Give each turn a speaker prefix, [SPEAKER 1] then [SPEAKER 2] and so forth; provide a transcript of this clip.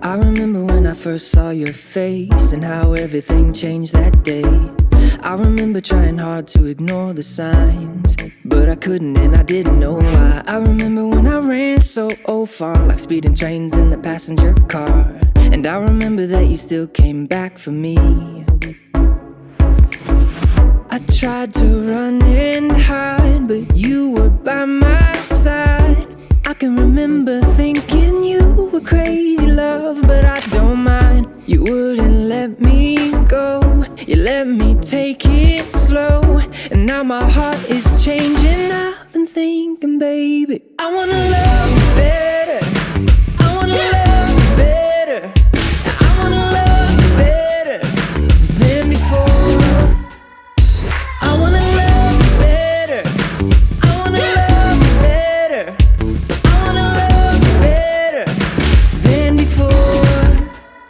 [SPEAKER 1] I remember when I first saw your face and how everything changed that day. I remember trying hard to ignore the signs, but I couldn't and I didn't know why. I remember when I ran so far, like speeding trains in the passenger car. And I remember that you still came back for me. I tried to run and hide, but you were by my side. I can remember thinking you were crazy love, but I don't mind. You wouldn't let me go, you let me take it slow. And now my heart is changing, I've been thinking, baby, I wanna love